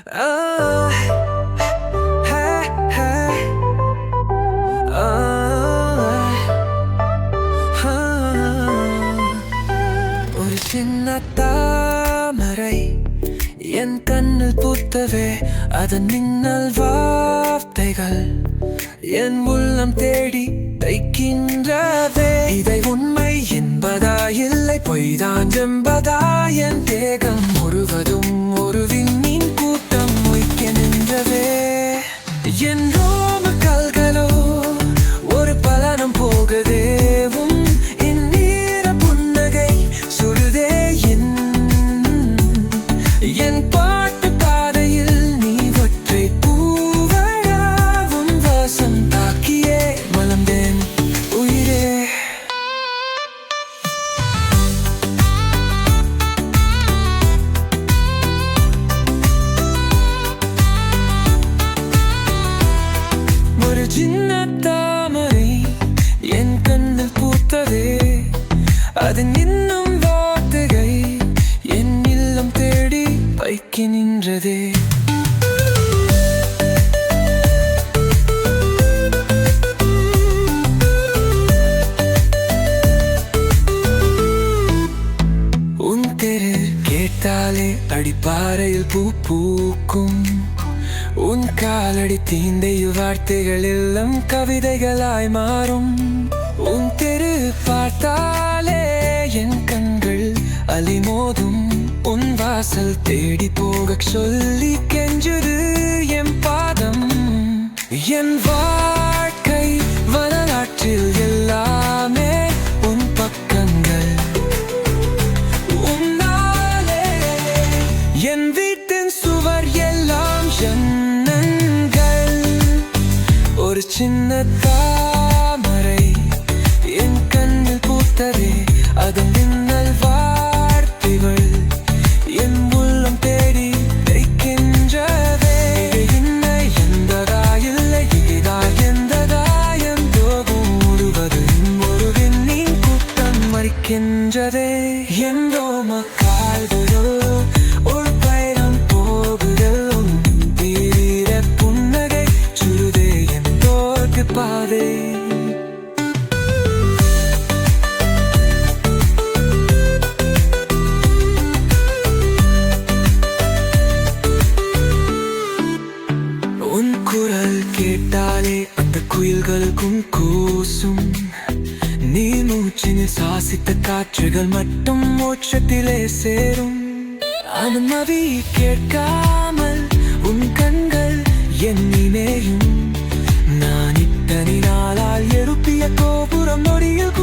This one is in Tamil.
Ah, hey, hey. Ah, ஒரு சின்ன தாமரை என் கண்ணில் பூத்தவே அதன் மின்னல் வார்த்தைகள் என் உள்ளம் தேடி தைக்கின்றதே. இதை உண்மை என்பதா இல்லை பொய்தான் என்பதா? என் தேகம் முழுவதும் ஒரு விண்மீன் கூட்டம் மொய்க்க நின்றதே. என் ரோம கல்களோ ஒரு பலனம் போகதேவும் இந்நீர புன்னகை சுடுதே. என் பாட்டு பாதையில் நீ ஒற்றை பூவழாவும் வாசம் தாக்கியே மலர்ந்தேன் உயிரே. ஒரு சின்ன தாமரை என் கண்ணில் பூத்ததே அதன் இன்னும் வார்த்தைகை என் இல்லம் தேடி வைக்க நின்றதே. உன் தெரு கேட்டாலே அடிப்பாறையில் பூ பூக்கும். உன் காலடி தீந்தையில் வார்த்தைகள் எல்லாம் கவிதைகளாய் மாறும். உன் தெரு பார்த்தாலே என் கண்கள் அலிமோதும். உன் வாசல் தேடி போக சொல்லி கெஞ்சுது என் பாதம். என் வாழ்க்கை வரலாற்றில் எல்லாமே உன் பக்கங்கள். உன்னாலே என் வீட்டின் சுவர் எல்லாம் ஜன்னல்கள். ஒரு சின்ன தாமரை என் கண்ணில் பூத்ததே அதன் மின்னல் வார்த்தைகள் என் உள்ளம் தேடி தைக்கின்றதே. இல்லை எந்ததா இல்லை இதா எந்ததா என் தோகும் முழுவதும் ஒரு விண்மீன் கூட்டம் மறிக்கின்றதே. என் ரோம கால்களோ ஒரு பயணம் போகுதல் தீர புன்னகை சுடுதே என் தோற்கு பாதை. உன் குரல் கேட்டாலே அந்த குயில்களுக்கும் கூசும். நீ மூச்சினில் சுவாசித்த காற்றுகள் மட்டும் மோட்சத்திலே சேரும். அனுமதி கேட்காமல் உன் கண்கள் எண்ணினேயும் நான் இத்தனை நாளால் எழுப்பிய கோபுரம் நொடியில்